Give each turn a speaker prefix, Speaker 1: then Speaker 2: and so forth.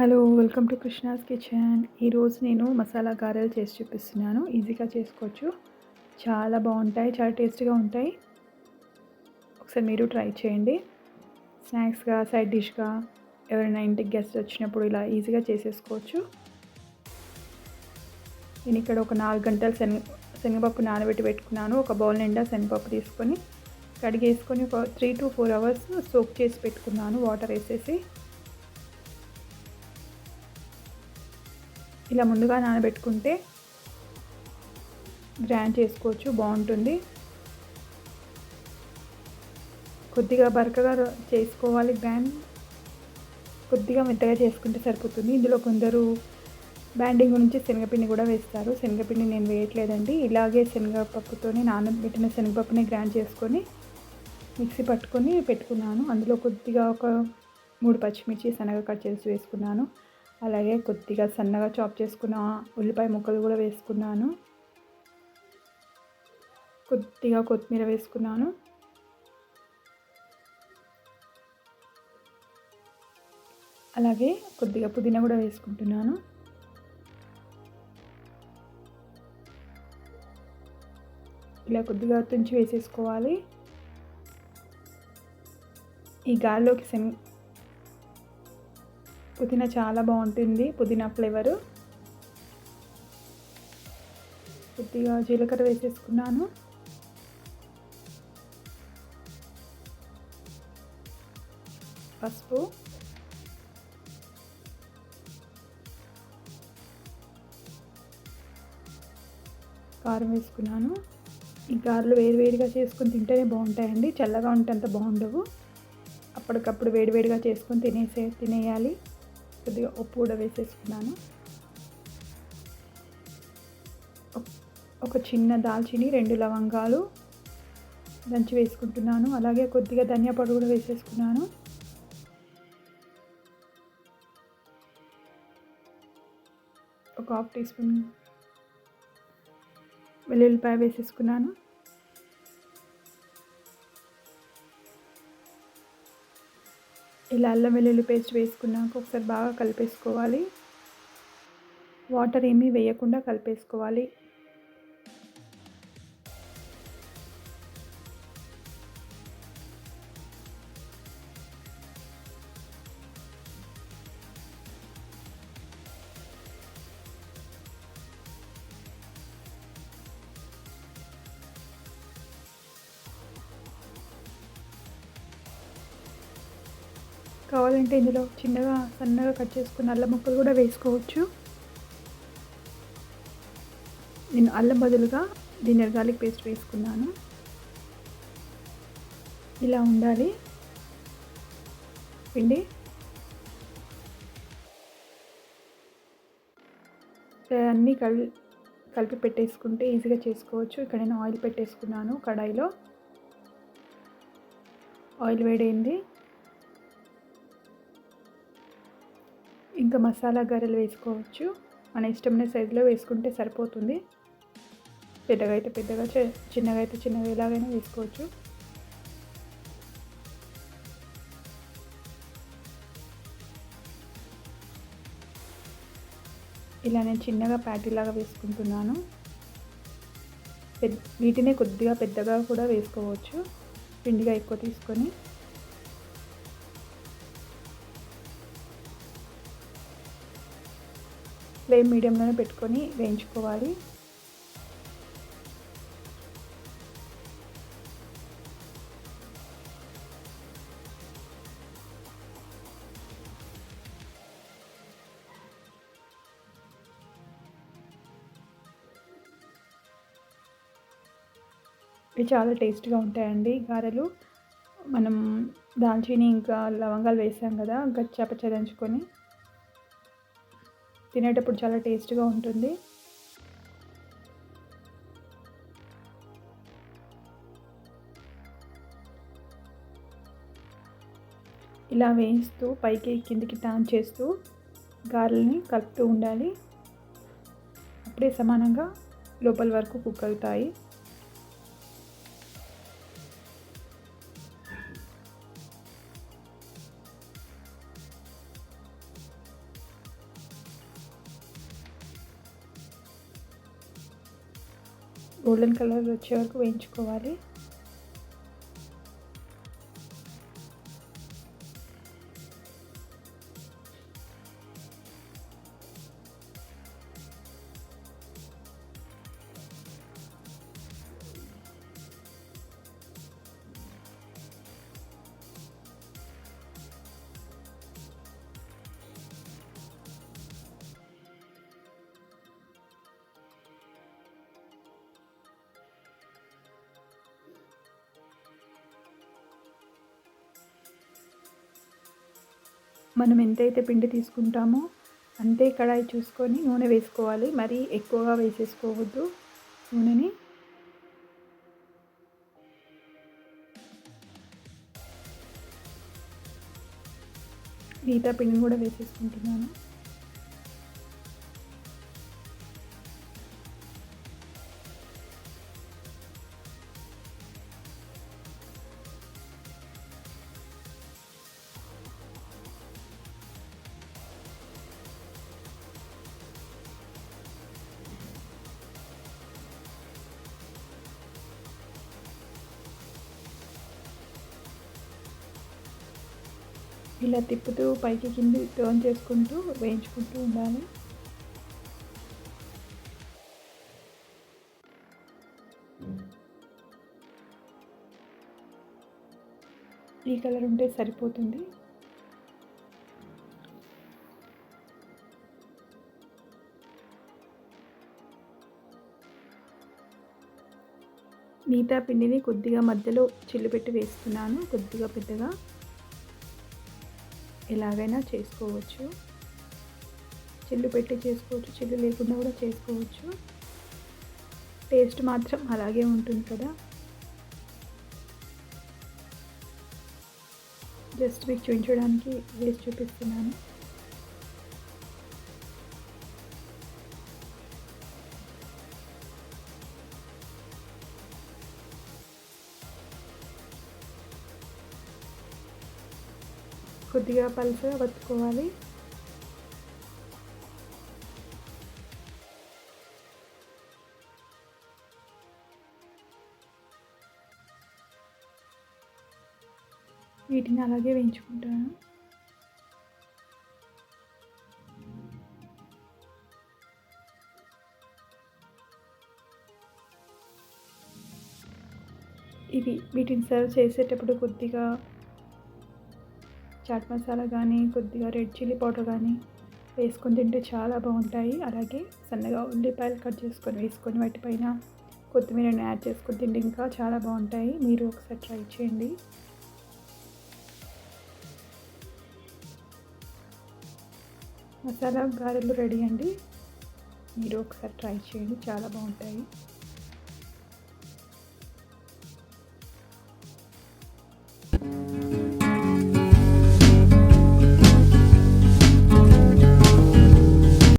Speaker 1: Hello! Welcome to Krishna's kitchen. ఈరోజు నేను మసాలా గారెలు చేసి చూపిస్తున్నాను. ఈజీగా చేసుకోవచ్చు. చాలా బావుంటాయి. చాలా టేస్టీగా ఉంటాయి. ఒకసారి మీరు ట్రై చేయండి. స్నాక్స్‌గా, సైడ్ డిష్‌గా ఎవరైనా ఇంటికి గెస్ట్ వచ్చినప్పుడు ఇలా ఈజీగా చేసేసుకోవచ్చు. నేను ఇక్కడ ఒక 4 గంటలు శనగపప్పు నానబెట్టి పెట్టుకున్నాను. ఒక బౌల్ నిండా శనగపప్పు తీసుకొని కడిగేసుకొని ఒక 3-4 అవర్స్ సోక్ చేసి పెట్టుకున్నాను వాటర్ ఏసేసి. ఇలా ముందుగా నానబెట్టుకుంటే గ్రైండ్ చేసుకోవచ్చు, బావుంటుంది. కొద్దిగా బరకగా చేసుకోవాలి గ్రైండ్. కొద్దిగా మెత్తగా చేసుకుంటే సరిపోతుంది. ఇందులో కొందరు బ్యాండింగ్ గురించి శనగపిండి కూడా వేస్తారు. శనగపిండి నేను వేయట్లేదండి. ఇలాగే శనగపప్పుతోని నానబెట్టిన శనగపప్పుని గ్రైండ్ చేసుకొని మిక్సీ పట్టుకొని పెట్టుకున్నాను. అందులో కొద్దిగా ఒక 3 పచ్చిమిర్చి సన్నగా కట్ చేసి వేసుకున్నాను. అలాగే కొద్దిగా సన్నగా చాప్ చేసుకున్న ఉల్లిపాయ ముక్కలు కూడా వేసుకున్నాను. కొద్దిగా కొత్తిమీర వేసుకున్నాను. అలాగే కొద్దిగా పుదీనా కూడా వేసుకుంటున్నాను. ఇలా కొద్దిగా తుంచి వేసేసుకోవాలి. ఈ గారెలోకి పుదీనా చాలా బాగుంటుంది. పుదీనా ఫ్లేవరు. కొద్దిగా జీలకర్ర వేసేసుకున్నాను. పసుపు, కారం వేసుకున్నాను. ఈ గారెలు వేడివేడిగా చేసుకొని తింటేనే బాగుంటాయండి. చల్లగా ఉంటే అంత బాగుండవు. అప్పటికప్పుడు వేడివేడిగా చేసుకొని తినేయాలి. కొద్దిగా ఉప్పు కూడా వేసేసుకున్నాను. ఒక చిన్న దాల్చిని, 2 లవంగాలు దంచి వేసుకుంటున్నాను. అలాగే కొద్దిగా ధనియా పౌడర్ కూడా వేసేసుకున్నాను. ఒక 1/2 టీ స్పూన్ వెల్లుల్లిపాయ వేసేసుకున్నాను. ఇలా అల్లం వెల్లుల్లి పేస్ట్ వేసుకున్నాక ఒకసారి బాగా కలిపేసుకోవాలి. వాటర్ ఏమీ వేయకుండా కలిపేసుకోవాలి. కావాలంటే ఇందులో చిన్నగా సన్నగా కట్ చేసుకున్న అల్లం ముక్కలు కూడా వేసుకోవచ్చు. నేను అల్లం బదులుగా జింజర్ గార్లిక్ పేస్ట్ వేసుకున్నాను. ఇలా ఉండాలి పిండి. అన్నీ కలిపి పెట్టేసుకుంటే ఈజీగా చేసుకోవచ్చు. ఇక్కడ నేను ఆయిల్ పెట్టేసుకున్నాను కడాయిలో. ఆయిల్ వేడైంది. ఇంకా మసాలా గారెలు వేసుకోవచ్చు. మన ఇష్టమైన సైజులో వేసుకుంటే సరిపోతుంది. పెద్దగా అయితే పెద్దగా, చిన్నగా అయితే చిన్నగా, ఎలాగైనా వేసుకోవచ్చు. ఇలా నేను చిన్నగా ప్యాటీలాగా వేసుకుంటున్నాను. వీటినే కొద్దిగా పెద్దగా కూడా వేసుకోవచ్చు, పిండిగా ఎక్కువ తీసుకొని. ఫ్లేమ్ మీడియంలోనే పెట్టుకొని వేయించుకోవాలి. ఇవి చాలా టేస్ట్గా ఉంటాయండి గారెలు. మనం దాల్చిని ఇంకా లవంగాలు వేసాం కదా, గచ్చాపచ్చ దంచుకొని తినేటప్పుడు చాలా టేస్ట్గా ఉంటుంది. ఇలా వేయిస్తూ పైకి కిందికి టర్న్ చేస్తూ గారెల్ని కలుపుతూ ఉండాలి. అప్పుడే సమానంగా లోపల వరకు కుక్ అవుతాయి. గోల్డెన్ కలర్ వచ్చే వరకు వేయించుకోవాలి. మనం ఎంతైతే పిండి తీసుకుంటామో అంతే కడాయి చూసుకొని నూనె వేసుకోవాలి. మరీ ఎక్కువగా వేసేసుకోవద్దు నూనెని. మిగతా పిండిని కూడా వేసేసుకుంటున్నాను. ఇలా తిప్పుతూ పైకి కింది టర్న్ చేసుకుంటూ వేయించుకుంటూ ఉండాలి. ఈ కలర్ ఉంటే సరిపోతుంది. మిగతా పిండిని కొద్దిగా మధ్యలో చిల్లు పెట్టి వేస్తున్నాను. కొద్దిగా పెద్దగా ఎలాగైనా చేసుకోవచ్చు. చిల్లు పెట్టి చేసుకోవచ్చు, చిల్లు లేకుండా కూడా చేసుకోవచ్చు. టేస్ట్ మాత్రం అలాగే ఉంటుంది కదా. జస్ట్ మీకు చూపించడానికి వేసి చూపిస్తున్నాను. కొద్దిగా పలుచగా వత్తుకోవాలి. వీటిని అలాగే వేయించుకుంటాను. వీటిని సర్వ్ చేసేటప్పుడు కొద్దిగా చాట్ మసాలా కానీ, కొద్దిగా రెడ్ చిల్లీ పౌడర్ కానీ వేసుకొని తింటే చాలా బాగుంటాయి. అలాగే సన్నగా ఉల్లిపాయలు కట్ చేసుకొని వేసుకొని వాటిపైన కొత్తిమీరని యాడ్ చేసుకొని తింటే ఇంకా చాలా బాగుంటాయి. మీరు ఒకసారి ట్రై చేయండి. మసాలా గారెలు రెడీ అండి. మీరు ఒకసారి ట్రై చేయండి, చాలా బాగుంటాయి.